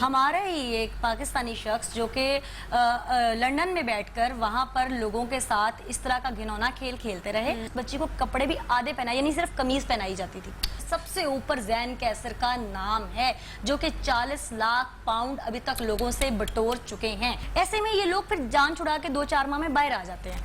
ہمارا ہی ایک پاکستانی شخص جو کہ لندن میں بیٹھ کر وہاں پر لوگوں کے ساتھ اس طرح کا گھنونا کھیل کھیلتے رہے. بچی کو کپڑے بھی آدھے پہنائے، یعنی صرف قمیض پہنائی جاتی تھی. سب سے اوپر زین کیسر کا نام ہے جو کہ 40 لاکھ پاؤنڈ ابھی تک لوگوں سے بٹور چکے ہیں. ایسے میں یہ لوگ پھر جان چھڑا کے 2-4 ماہ میں باہر آ جاتے ہیں.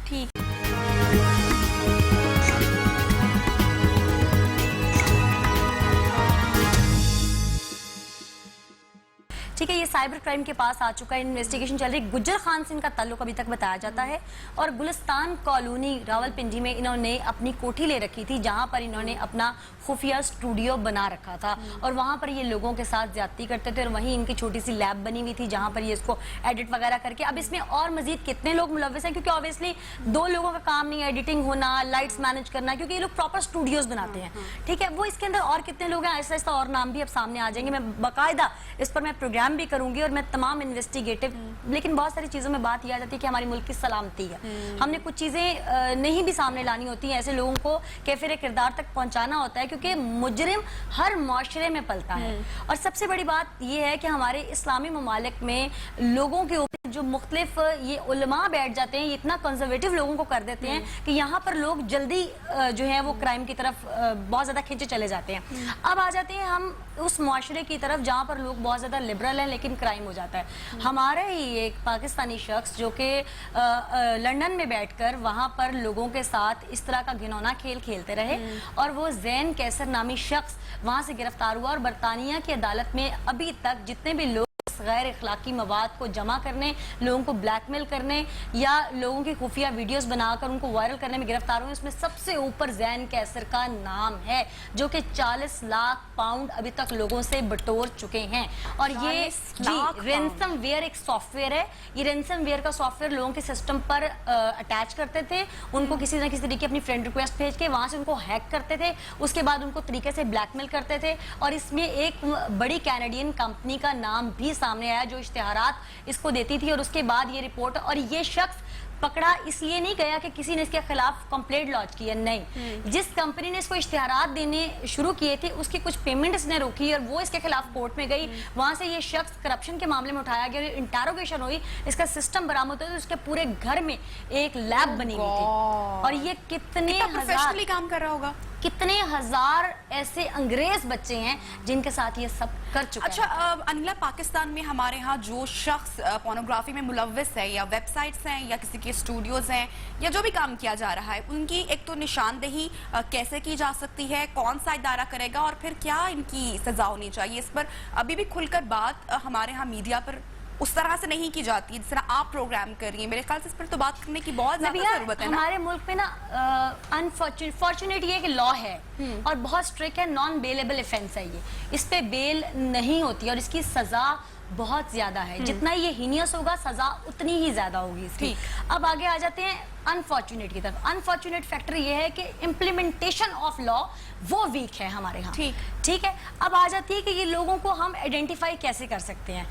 ٹھیک ہے، یہ سائبر کرائم کے پاس آ چکا ہے. انویسٹیگیشن چل رہی. گجر خان سے ان کا تعلق ابھی تک بتایا جاتا ہے اور گلستان کالونی راولپنڈی میں انہوں نے اپنی کوٹھی لے رکھی تھی جہاں پر انہوں نے اپنا خفیہ اسٹوڈیو بنا رکھا تھا اور وہاں پر یہ لوگوں کے ساتھ زیادتی کرتے تھے. اور وہیں ان کی چھوٹی سی لیب بنی ہوئی تھی جہاں پر یہ اس کو ایڈٹ وغیرہ کر کے. اب اس میں اور مزید کتنے لوگ ملوث ہیں، کیونکہ آبویسلی 2 لوگوں کا کام نہیں ہے ایڈیٹنگ ہونا، لائٹس مینج کرنا، کیونکہ یہ لوگ پراپر اسٹوڈیوز بناتے ہیں. ٹھیک ہے، وہ اس کے اندر اور کتنے لوگ ہیں آہستہ آہستہ اور نام بھی اب سامنے آ جائیں گے. میں باقاعدہ اس پر میں پروگرام بھی کروں گی اور میں تمام انویسٹیگیٹو. لیکن بہت ساری چیزوں میں بات یہ آ جاتی ہے کہ ہماری ملک کی سلامتی ہے. ہم نے کچھ چیزیں نہیں بھی سامنے لانی ہوتی ہیں، ایسے لوگوں کو کیفر کردار تک پہنچانا ہوتا ہے کیونکہ مجرم ہر معاشرے میں پلتا ہے. اور سب سے بڑی بات یہ ہے کہ ہمارے اسلامی ممالک میں لوگوں کے اوپر جو مختلف یہ علماء بیٹھ جاتے ہیں، یہ اتنا کنزرویٹو لوگوں کو کر دیتے ہیں کہ یہاں پر لوگ جلدی جو ہے وہ کرائم کی طرف بہت زیادہ کھینچے چلے جاتے ہیں. اب آ جاتے ہیں ہم اس معاشرے کی طرف جہاں پر لوگ بہت زیادہ لبرل ہیں لیکن کرائم ہو جاتا ہے. ہمارا ہی ایک پاکستانی شخص جو کہ لندن میں بیٹھ کر وہاں پر لوگوں کے ساتھ اس طرح کا گھنونا کھیل کھیلتے رہے اور وہ زین کیسر نامی شخص وہاں سے گرفتار ہوا. اور برطانیہ کی عدالت میں ابھی تک جتنے بھی لوگ غیر اخلاقی مواد کو جمع کرنے، لوگوں کو بلیک میل کرنے یا لوگوں کی خفیہ ویڈیوز بنا کر ان کو وائرل کرنے میں گرفتار ہوئے، اس میں سب سے اوپر زین کیسر کا نام ہے جو کہ 40 لاکھ پاؤنڈ ابھی تک لوگوں سے بٹور چکے ہیں. اور یہ رینسم ویئر ایک سافٹ ویئر ہے. یہ رینسم ویئر کا سافٹ ویئر لوگوں کے سسٹم پر اٹیچ کرتے تھے، ان کو کسی نہ کسی طریقے اپنی فرینڈ ریکویسٹ بھیج کے وہاں سے ان کو ہیک کرتے تھے، اس کے بعد ان کو طریقے سے بلیک میل کرتے تھے. اور اس میں ایک بڑی کینیڈین کمپنی کا نام بھی سامنے آیا جو اشتہارات اس کو دیتی تھی. اور اس کے بعد یہ رپورٹ، اور یہ شخص پکڑا اس لیے نہیں گیا کہ کسی نے اس کے خلاف کمپلینٹ لانچ کی ہے، نہیں. جس کمپنی نے اس کو اشتہارات دینے شروع کیے تھے اس کی کچھ پیمنٹ اس نے روکی اور وہ اس کے خلاف کورٹ میں گئی. وہاں سے یہ شخص کرپشن کے معاملے میں اٹھایا گیا، انٹاروگیشن ہوئی، اس کا سسٹم برآمد ہوا. اس کے پورے گھر میں ایک لیب بنی ہوئی تھی. اور یہ کتنے ہزار کام کر رہا ہوگا، کتنے ہزار ایسے انگریز بچے ہیں جن کے ساتھ یہ سب کر چکے ہیں. اچھا انیلا، پاکستان میں ہمارے ہاں جو شخص پورنوگرافی میں ملوث ہے یا ویب سائٹس ہیں یا کسی کے اسٹوڈیوز ہیں یا جو بھی کام کیا جا رہا ہے، ان کی ایک تو نشاندہی کیسے کی جا سکتی ہے، کون سا ادارہ کرے گا اور پھر کیا ان کی سزا ہونی چاہیے؟ اس پر ابھی بھی کھل کر بات ہمارے ہاں میڈیا پر اس طرح سے نہیں کی جاتی جس طرح آپ پروگرام کر رہی ہیں. میرے خیال سے اس پر تو بات کرنے کی بہت زیادہ ضرورت ہے. ہمارے ملک میں نا انفارچونیٹ یہ کہ لا ہے اور بہت اسٹرکٹ ہے، نان بیلیبل افینس ہے. یہ اس پہ بیل نہیں ہوتی اور اس کی سزا بہت زیادہ ہے. جتنا یہ ہینیس ہوگا سزا اتنی ہی زیادہ ہوگی اس کی. اب آگے آ جاتے ہیں انفارچونیٹ کی طرف. انفارچونیٹ فیکٹر یہ ہے کہ امپلیمنٹیشن آف لا وہ ویک ہے ہمارے ہاں. ٹھیک ہے، اب آ جاتی ہے کہ یہ لوگوں کو ہم آئیڈینٹیفائی کیسے کر سکتے ہیں.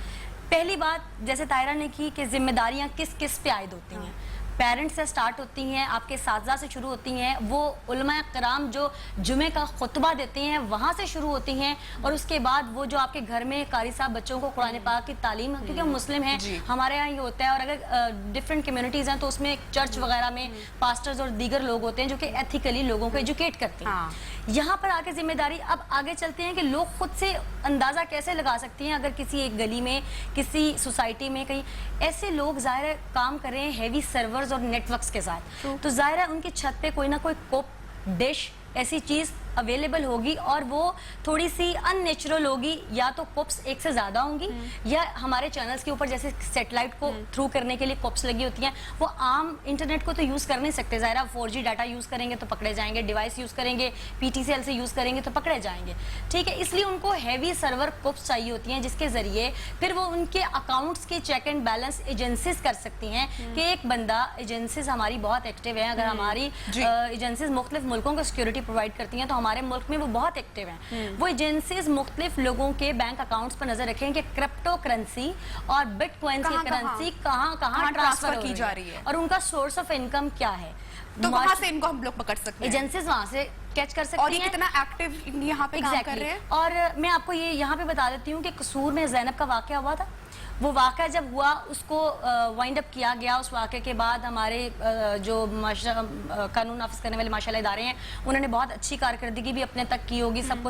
پہلی بات جیسے طاہرہ نے کی کہ ذمہ داریاں کس کس پہ عائد ہوتی ہیں. پیرنٹس سے سٹارٹ ہوتی ہیں، آپ کے اساتذہ سے شروع ہوتی ہیں، وہ علماء کرام جو جمعے کا خطبہ دیتے ہیں وہاں سے شروع ہوتی ہیں. اور اس کے بعد وہ جو آپ کے گھر میں قاری صاحب بچوں کو قرآن پاک کی تعلیم، کیونکہ ہم مسلم ہیں ہمارے یہاں یہ ہوتا ہے. اور اگر ڈفرینٹ کمیونٹیز ہیں تو اس میں چرچ وغیرہ میں پاسٹرز اور دیگر لوگ ہوتے ہیں جو کہ ایتھیکلی لوگوں کو ایجوکیٹ کرتے ہیں. یہاں پر آگے ذمہ داری اب آگے چلتے ہیں کہ لوگ خود سے اندازہ کیسے لگا سکتے ہیں. اگر کسی ایک گلی میں، کسی سوسائٹی میں کہیں ایسے لوگ ظاہر کام کر رہے ہیں ہیوی سرورز اور نیٹ ورکس کے ساتھ، تو ظاہر ہے ان کی چھت پہ کوئی نہ کوئی کوپ ڈش ایسی چیز اویلیبل ہوگی اور وہ تھوڑی سی ان نیچرل ہوگی. یا تو کوپس ایک سے زیادہ ہوں گی یا ہمارے چینلز کے اوپر جیسے سیٹلائٹ کو تھرو کرنے کے لیے کوپس لگی ہوتی ہیں، وہ عام انٹرنیٹ کو تو یوز کر نہیں سکتے. ظاہر 4G ڈاٹا یوز کریں گے تو پکڑے جائیں گے، ڈیوائس یوز کریں گے PTCL سے یوز کریں گے تو پکڑے جائیں گے. ٹھیک ہے، اس لیے ان کو ہیوی سرور کوپس چاہیے ہوتی ہیں جس کے ذریعے پھر وہ ان کے اکاؤنٹس کی چیک اینڈ بیلنس ایجنسیز کر سکتی ہیں. کہ ایک بندہ، ایجنسیز ہماری بہت ایکٹیو ہیں. اگر ہماری ایجنسیز مختلف ملکوں کو سیکورٹی پرووائڈ کرتی ہیں تو ہمارے ملک میں وہ بہت ایکٹیو ہیں. وہ ایجنسیز مختلف لوگوں کے بینک اکاؤنٹس پر نظر رکھیں کہ کرپٹو کرنسی اور بٹ کوائنس کی کرنسی کہاں ٹرانسفر کی جا رہی ہے اور ان کا سورس آف انکم کیا ہے. تو وہاں سے ان کو ہم لوگ پکڑ سکتے ہیں. ایجنسیز وہاں سے कैच कर सकती और ये हैं। कितना एक्टिव यहाँ पे काम कर रहे हैं। और मैं आपको ये यहाँ पे बता देती हूँ कि कसूर में ज़ैनब का वाक़या हुआ था। वो वाक़या जब हुआ उसको वाइंड अप किया गया। उस वाक़े के बाद हमारे जो कानून नाफिज करने वाले माशाल्लाह इदारे हैं, उन्होंने बहुत अच्छी कारकर्दगी भी अपने तक की होगी, सबको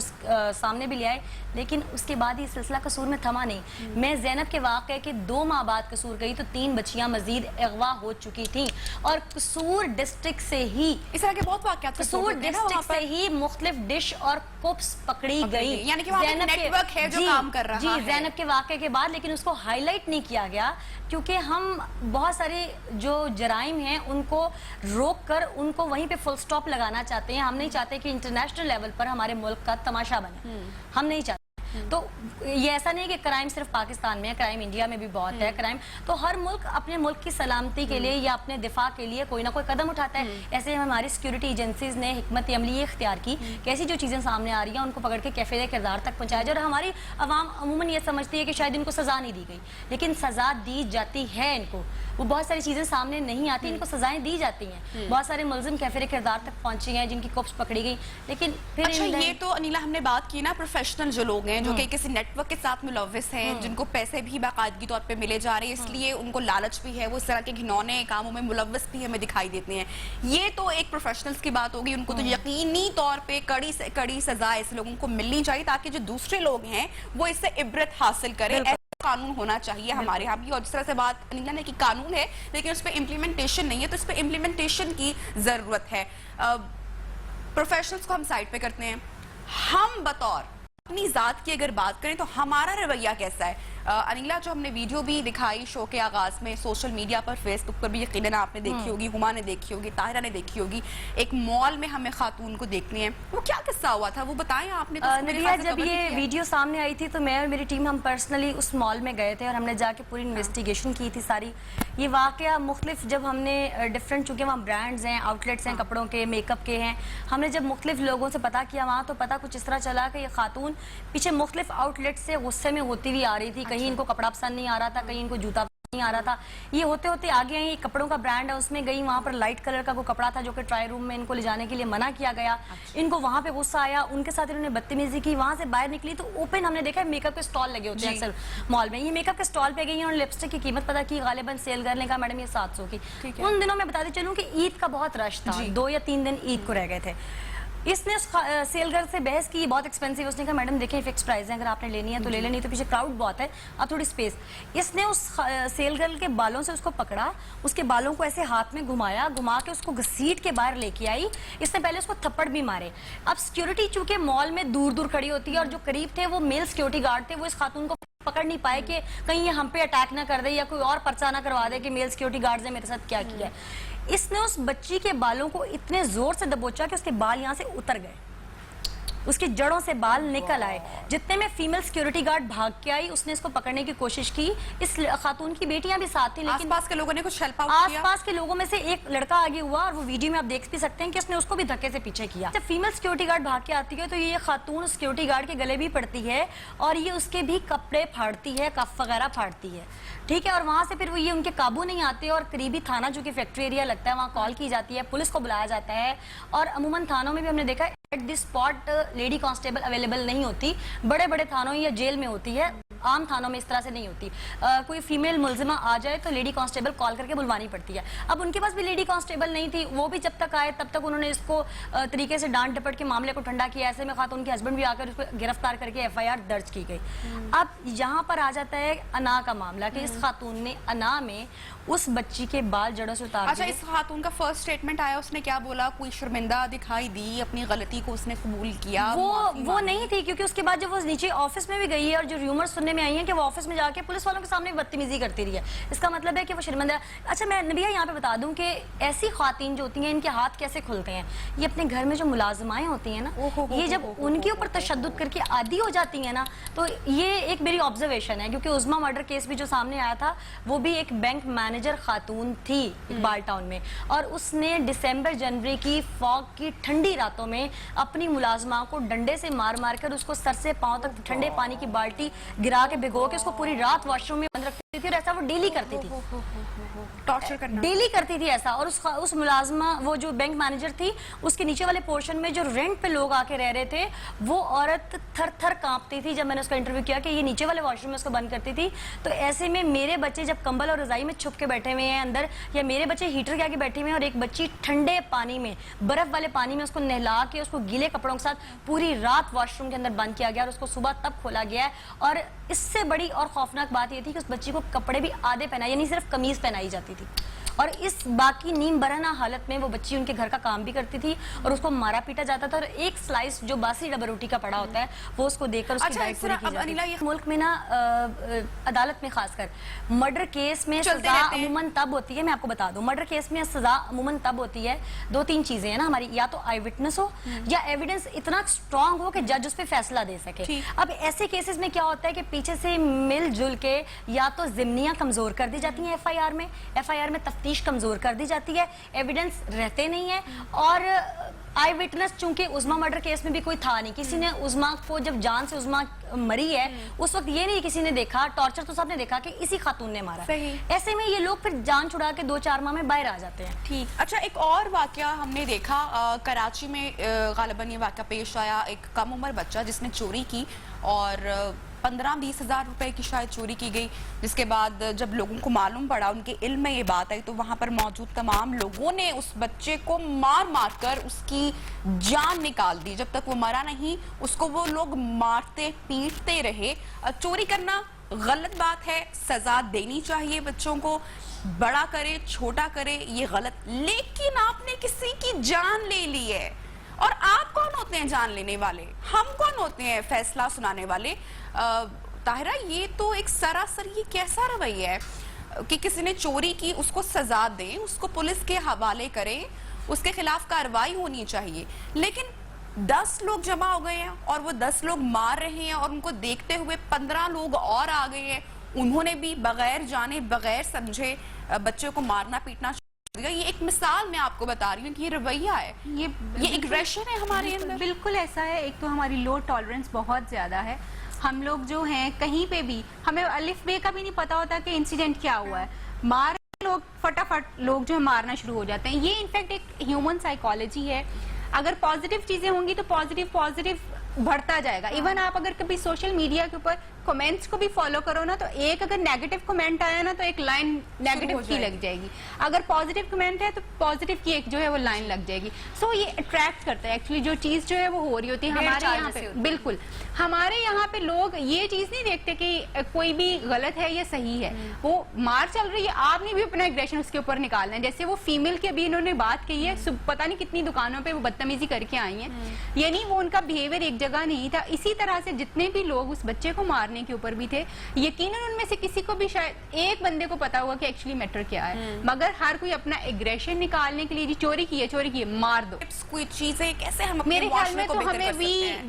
सामने भी ले आए, लेकिन उसके बाद ये सिलसिला कसूर में थमा नहीं। मैं ज़ैनब के वाक़े के 2 माह बाद कसूर गई तो 3 बच्चियां मजीद अगवा हो चुकी थी और कसूर डिस्ट्रिक्ट से ही इस तरह के बहुत वाक़यात कसूर डिस्ट्रिक्ट से ही मुख्तलिफ डिश और कुप्स पकड़ी गई। यानी कि वहाँ पे नेटवर्क है जो काम कर रहा है। जी, ज़ैनब के वाक़े के बाद, लेकिन उसको हाईलाइट नहीं किया गया क्योंकि हम बहुत सारे जो जराइम हैं उनको रोक कर उनको वहीं पे फुल स्टॉप लगाना चाहते हैं। हम नहीं चाहते कि इंटरनेशनल लेवल पर हमारे मुल्क का तमाशा बने, हम नहीं चाहते। तो ये ऐसा नहीं कि क्राइम सिर्फ पाकिस्तान में है, क्राइम इंडिया में भी बहुत है। क्राइम तो हर मुल्क अपने मुल्क की सलामती के लिए या अपने दिफा के लिए कोई ना कोई कदम उठाता है। ऐसे हमारी सिक्योरिटी एजेंसीज ने हिकमत अमली ये इख्तियार की कि ऐसी जो चीज़ें सामने आ रही हैं उनको पकड़ के कैफे किरदार तक पहुंचाया जाए। और हमारी अवाम अमूमन ये समझती है कि शायद इनको सज़ा नहीं दी गई, लेकिन सज़ा दी जाती है इनको। वो बहुत सारी चीज़ें सामने नहीं आती, इनको सजाएं दी जाती हैं। बहुत सारे मुलजिम कैफे किरदार तक पहुंचे हैं जिनकी कुप्स पकड़ी गई, लेकिन फिर अच्छा, ये तो अनिला हमने बात की ना प्रोफेशनल जो लोग हैं जो कि किसी नेटवर्क के साथ मुलव्विस हैं, जिनको पैसे भी बाकायदगी तौर पे मिले जा रहे हैं, इसलिए उनको लालच भी है, वो इस तरह के घिनौने कामों में मुलव्विस भी हमें दिखाई देते हैं। ये तो एक प्रोफेशनल्स की बात होगी, उनको तो यकीनी तौर पे कड़ी से कड़ी सजा ऐसे लोगों को मिलनी चाहिए ताकि जो दूसरे लोग हैं वो इससे इबरत हासिल करें। कानून होना चाहिए हमारे यहाँ भी। और जिस तरह से बात अनिला ने कि कानून है लेकिन उस पर इम्प्लीमेंटेशन नहीं है, तो इस पर इम्प्लीमेंटेशन की जरूरत है। प्रोफेशनल्स को हम साइड पे करते हैं, हम बतौर अपनी जात की अगर बात करें तो हमारा रवैया कैसा है? अनिला, जो हमने वीडियो भी दिखाई शो के आगाज में सोशल मीडिया पर, फेसबुक पर भी यकीनन आपने देखी होगी, हुमा ने देखी होगी, ताहिरा ने देखी होगी, एक मॉल में हमें खातून को देखने हैं, वो क्या किस्सा हुआ था वो बताएं आपने। तो नबिया, जब ये वीडियो सामने आई थी तो मैं और मेरी टीम हम पर्सनली उस मॉल में गए थे और हमने जाके पूरी इन्वेस्टिगेशन की थी सारी। ये वाकया मुख्तलिफ जब हमने डिफरेंट, चूँकि वहाँ ब्रांड्स हैं, आउटलेट्स हैं कपड़ों के, मेकअप के हैं, हमने जब मुख्तलिफ लोगों से पता किया वहाँ तो पता कुछ इस तरह चला कि ये खातून पीछे मुख्तलिफ आउटलेट से गुस्से में होती हुई आ रही थी। कहीं इनको कपड़ा पसंद नहीं आ रहा था, कहीं इनको जूता नहीं आ रहा था। ये होते होते आगे आई, कपड़ों का ब्रांड है उसमें गई, वहाँ पर लाइट कलर का कोई कपड़ा था जो कि ट्राई रूम में इनको ले जाने के लिए मना किया गया। इनको वहाँ पे गुस्सा आया, उनके साथ इन्होंने बदतमीजी की। वहाँ से बाहर निकली तो ओपन हमने देखा मेकअप के स्टॉल लगे होते हैं अक्सर मॉल में। ये मेकअप के स्टॉल पे गई और लिपस्टिक की कीमत पता की, गालिबन सेल गर्ल ने कहा मैडम ये 700 की। उन दिनों में बताती चलूँ कि ईद का बहुत रश था, 2 या 3 दिन ईद को रह गए थे। इसने उस सेल गर्ल से बहस की, बहुत एक्सपेंसिव। उसने कहा मैडम देखें फिक्स प्राइस है, अगर आपने लेनी है तो ले लेनी, तो पीछे क्राउड बहुत है, अब थोड़ी स्पेस। इसने उस सेल गर्ल के बालों से उसको पकड़ा, उसके बालों को ऐसे हाथ में घुमाया, घुमा के उसको घसीट के बाहर लेके आई। इसने पहले उसको थप्पड़ भी मारे। अब सिक्योरिटी चूंकि मॉल में दूर दूर खड़ी होती है और जो करीब थे वो मेल सिक्योरिटी गार्ड थे, वो इस खातून को पकड़ नहीं पाए कि कहीं ये हम पे अटैक ना कर दे या कोई और पर्चा ना करवा दे कि मेल सिक्योरिटी गार्ड ने मेरे साथ क्या किया है। इसने उस बच्ची के बालों को इतने जोर से दबोचा कि उसके बाल यहाँ से उतर गए, उसकी जड़ों से बाल निकल आए। जितने में फीमेल सिक्योरिटी गार्ड भाग के आई, उसने इसको पकड़ने की कोशिश की। इस खातून की बेटियां भी साथ थी, लेकिन आसपास के लोगों ने कुछ हेल्प आउट किया। आसपास के लोगों में से एक लड़का आगे हुआ और वो वीडियो में आप देख भी सकते हैं कि उसने उसको भी धक्के से पीछे किया। जब फीमेल सिक्योरिटी गार्ड भाग के आती है तो ये खातून सिक्योरिटी गार्ड के गले भी पड़ती है और ये उसके भी कपड़े फाड़ती है, कफ वगैरह फाड़ती है, ठीक है। और वहां से फिर वो ये उनके काबू नहीं आते और करीबी थाना जो कि फैक्ट्री एरिया लगता है वहाँ कॉल की जाती है, पुलिस को बुलाया जाता है। और अमूमन थानों में भी हमने देखा है at the spot lady constable available नहीं होती, बड़े बड़े थानों या जेल में होती है, आम थानों में इस तरह से नहीं होती। कोई फीमेल मुलजिमा आ जाए तो लेडी कांस्टेबल कॉल करके बुलवानी पड़ती है। अब उनके पास भी लेडी कांस्टेबल नहीं थी, वो भी जब तक आए तब तक उन्होंने इसको तरीके से डांट डपट के मामले को ठंडा किया। ऐसे में खातून के हस्बैंड भी आकर उसको गिरफ्तार करके FIR दर्ज की गई। अब यहाँ पर आ जाता है अना का मामला कि इस खातून ने अना में उस बच्ची के बाल जड़ों से उतार अच्छा, इस खातून का फर्स्ट स्टेटमेंट आया, उसने क्या बोला? कोई शर्मिंदा दिखाई दी, अपनी गलती को उसने कबूल किया? वो नहीं थी, क्योंकि उसके बाद जब वो नीचे ऑफिस में भी गई है और जो र्यूमर सुनने में आई है कि वो ऑफिस में जाके पुलिस वालों के सामने बदतमीजी करती रही है, इसका मतलब है कि वो शर्मिंदा। अच्छा, मैं नबिया यहाँ पे बता दूं कि ऐसी खातून जो होती हैं इनके हाथ कैसे खुलते हैं। ये अपने घर में जो मुलाजमाएं होती हैं ना, ये जब उनके ऊपर तशद्दुद करके आदी हो जाती है ना, तो ये एक मेरी ऑब्जर्वेशन है। क्योंकि उज़मा मर्डर केस भी जो सामने आया था वो भी एक बैंक मैनेजर खातून थी इकबाल टाउन में, और उसने दिसंबर जनवरी की फॉग की ठंडी रातों में अपनी मुलाजमा को डंडे से मार मार कर उसको सर से पांव तक ठंडे पानी की बाल्टी गिरा के भिगो के उसको पूरी रात वॉशरूम में बंद रख थी और ऐसा वो डेली करती थी, टॉर्चर करना डेली करती थी ऐसा। और उस मुलाजमा, वो जो बैंक मैनेजर थी, उसके नीचे वाले पोर्शन में जो रेंट पे लोग आके रह रहे थे, वो औरत थर थर कांपती थी जब मैंने उसका इंटरव्यू किया कि ये नीचे वाले वॉशरूम में उसको बंद करती थी। तो ऐसे में मेरे बच्चे जब कंबल और रजाई में छुप के बैठे हुए हैं अंदर, या मेरे बच्चे हीटर के आगे बैठे हुए हैं और एक बच्ची ठंडे पानी में, बर्फ वाले पानी में उसको नहला के उसको गीले कपड़ों के साथ पूरी रात वॉशरूम के अंदर बंद किया गया और उसको सुबह तब खोला गया है। और इससे बड़ी और खौफनाक बात ये थी कि उस बच्ची को कपड़े भी आधे पहनाए, यानी सिर्फ कमीज पहनाई जाती थी। और इस बाकी नीम बरहना हालत में वो बच्ची उनके घर का काम भी करती थी और उसको मारा पीटा जाता था। और एक स्लाइस जो बासी डबल रोटी का पड़ा होता है वो उसको देकर उसकी डाइट पूरी की जाती है। मुल्क में ना अदालत में खासकर मर्डर केस में सजा अमूमन तब होती है, मैं आपको बता दूं, मर्डर केस में सजा अमूमन तब होती है, 2-3 चीजें हैं ना हमारी, या तो आई विटनेस हो या एविडेंस इतना स्ट्रांग हो कि जज उस पर फैसला दे सके। अब ऐसे केसेस में क्या होता है कि पीछे से मिलजुल के या तो जिम्नियां कमजोर कर दी जाती हैं, एफआईआर में तफ्तीश कमजोर कर दी जाती है, एविडेंस रहते नहीं है। और आई विटनेस, चूंकि उज़मा मर्डर केस में भी कोई था नहीं, किसी ने उज़मा को, जब जान से उज़मा मरी है उस वक्त ये नहीं किसी ने देखा, टॉर्चर तो सबने देखा कि इसी खातून ने मारा। ऐसे में ये लोग फिर जान छुड़ा के 2-4 माह में बाहर आ जाते हैं। ठीक। अच्छा, एक और वाकया हमने देखा कराची में, गालिबन ये वाकया पेश आया, एक कम उम्र बच्चा जिसने चोरी की और 15-20 हज़ार रुपए की शायद चोरी की गई, जिसके बाद जब लोगों को मालूम पड़ा, उनके इल्म में ये बात आई, तो वहां पर मौजूद तमाम लोगों ने उस बच्चे को मार मार कर उसकी जान निकाल दी। जब तक वो मरा नहीं उसको वो लोग मारते पीटते रहे। चोरी करना गलत बात है, सजा देनी चाहिए बच्चों को, बड़ा करे छोटा करे ये गलत, लेकिन आपने किसी की जान ले ली है। और आप कौन होते हैं जान लेने वाले, हम कौन होते हैं फैसला सुनाने वाले? ताहिरा, ये तो एक सरासर, ये कैसा रवैया है कि किसी ने चोरी की उसको सजा दें, उसको पुलिस के हवाले करें, उसके खिलाफ कार्रवाई होनी चाहिए, लेकिन 10 लोग जमा हो गए हैं और वो 10 लोग मार रहे हैं और उनको देखते हुए 15 लोग और आ गए हैं, उन्होंने भी बगैर जाने बगैर समझे बच्चों को मारना पीटना। ये एक मिसाल मैं आपको बता रही हूँ कि ये रवैया है, ये एग्रेशन है हमारे अंदर। बिल्कुल ऐसा है। एक तो हमारी लो टॉलरेंस बहुत ज्यादा है। हम लोग जो हैं कहीं पे भी, हमें अलिफ बे का भी नहीं पता होता कि इंसिडेंट क्या हुआ है, मार लोग फटाफट लोग जो है मारना शुरू हो जाते हैं। ये इनफैक्ट एक ह्यूमन साइकोलॉजी है। अगर पॉजिटिव चीजें होंगी तो पॉजिटिव बढ़ता जाएगा। इवन आप अगर कभी सोशल मीडिया के ऊपर कमेंट्स को भी फॉलो करो ना, तो एक अगर नेगेटिव कमेंट आया ना तो एक लाइन नेगेटिव की लग जाएगी, अगर पॉजिटिव कमेंट है तो पॉजिटिव की एक जो है वो लाइन लग जाएगी। सो ये अट्रैक्ट करता है। एक्चुअली जो चीज जो है वो हो रही होती है हमारे यहाँ पे, बिल्कुल हमारे यहाँ पे लोग ये चीज नहीं देखते कि कोई भी गलत है या सही है, वो मार चल रही है, आपने भी अपना एग्रेशन उसके ऊपर निकालना है। जैसे वो फीमेल की अभी इन्होंने बात की है, पता नहीं कितनी दुकानों पे वो बदतमीजी करके आई है, यानी वो उनका बिहेवियर एक जगह नहीं था। इसी तरह से जितने भी लोग उस बच्चे को मारने के ऊपर भी थे, यकीनन उनमें से किसी को भी शायद एक बंदे को पता होगा कि एक्चुअली मैटर क्या है, मगर हर कोई अपना एग्रेशन निकालने के लिए जी चोरी की है मार दो। कोई चीजें कैसे हम मेरे ख्याल में तो हमें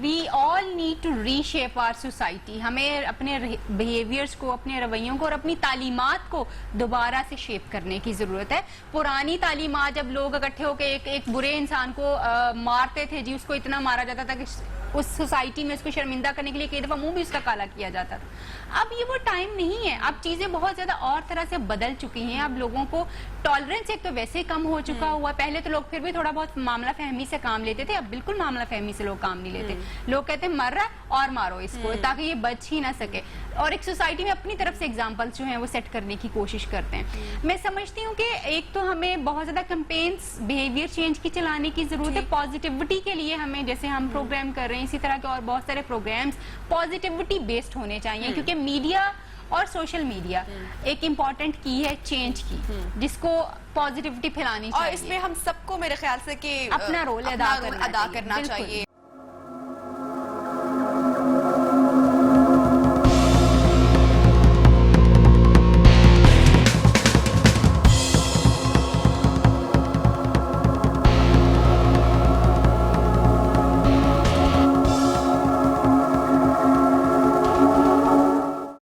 we all need to reshape our society. हमें अपने बिहेवियर्स को, अपने रवैयों को और अपनी तालीमात को दोबारा से शेप करने की जरूरत है। पुरानी तालीमात, जब लोग इकट्ठे होकर एक बुरे इंसान को मारते थे जी, उसको इतना मारा जाता था कि उस सोसाइटी में उसको शर्मिंदा करने के लिए कई दफा मुंह भी उसका काला किया जाता था। अब ये वो टाइम नहीं है, अब चीजें बहुत ज्यादा और तरह से बदल चुकी हैं। अब लोगों को टॉलरेंस एक तो वैसे ही कम हो चुका हुआ, पहले तो लोग फिर भी थोड़ा बहुत मामला फहमी से काम लेते थे, अब बिल्कुल मामला फहमी से लोग काम नहीं लेते। लोग कहते हैं मर रहा और मारो इसको ताकि ये बच ही ना सके, और एक सोसाइटी में अपनी तरफ से एग्जाम्पल्स जो है वो सेट करने की कोशिश करते हैं। मैं समझती हूँ कि एक तो हमें बहुत ज्यादा कैंपेन्स बिहेवियर चेंज की चलाने की जरूरत है। पॉजिटिविटी के लिए हमें, जैसे हम प्रोग्राम कर रहे हैं, इसी तरह के और बहुत सारे प्रोग्राम्स पॉजिटिविटी बेस्ड होने चाहिए, क्योंकि मीडिया और सोशल मीडिया एक इम्पॉर्टेंट की है चेंज की, जिसको पॉजिटिविटी फैलानी चाहिए। और इसमें हम सबको मेरे ख्याल से कि अपना रोल अदा करना चाहिए।